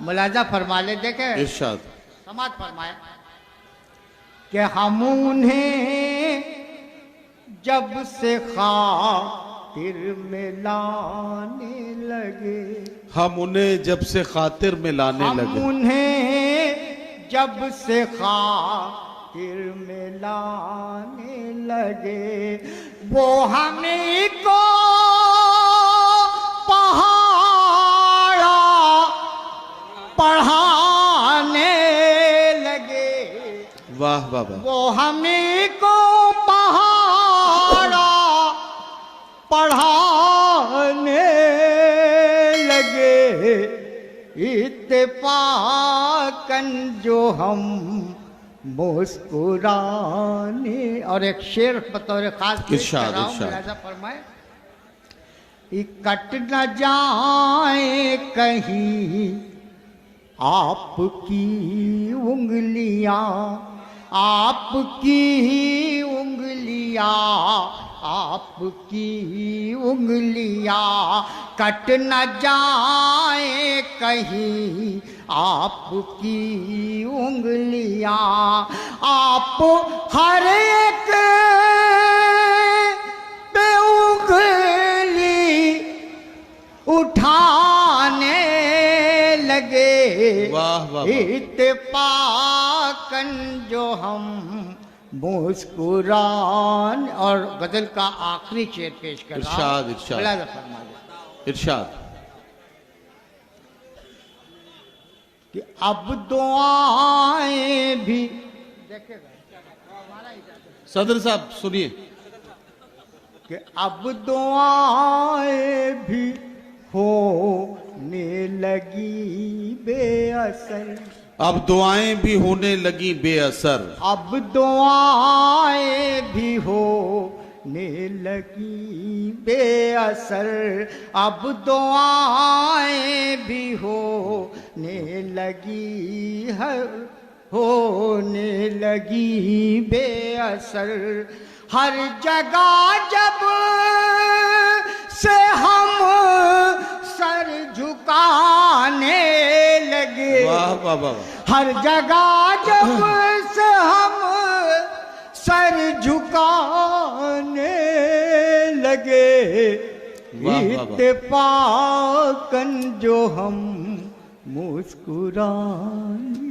मुलाजा फरमा ले, देखे इरशाद। समाज फरमाए कि हम उन्हें जब से खातिर में लाने लगे, हम उन्हें जब से खातिर में लाने हम लगे, उन्हें जब से खातिर में लाने लगे, वो हमें को पहाड़ा पढ़ाने लगे, वाह वाह वाह, वो हमें को पहाड़ा पढ़ाने लगे, इत्तेफाकन जो हम मुस्कुराने। और एक शेर बतौर खास पेश इरशाद, कर रहा हूं, इरशाद। मुलाजा फरमाए, कट न जाए कहीं आपकी उंगलियां, आपकी उंगलियां, आपकी उंगलियां, कट न जाए कहीं आपकी उंगलियां, आप हर एक पे उंगली उठाने लगे, वाह वाह वाह, इत्तेफाकन जो हम मुस्कुरान। और गजल का आखिरी शेर पेश कर रहा हूं, इरशाद, इरशाद। मुलाजा फरमा दे इरशाद। कि अब दुआएं भी, देखेगा सदर साहब सुनिए, कि अब दुआएं भी होने लगी बेअसर, अब दुआएं भी होने लगी बेअसर, अब दुआएं भी होने लगी बेअसर, अब दुआएं भी होने लगी है, होने लगी बेअसर, हर जगह जब से हम सर झुकाने लगे, वाह वाह वाह, हर जगह जब से हम सर झुकाने लगे, वाह, वाह, वाह। इत्तेफाकन जो हम मुस्कुराने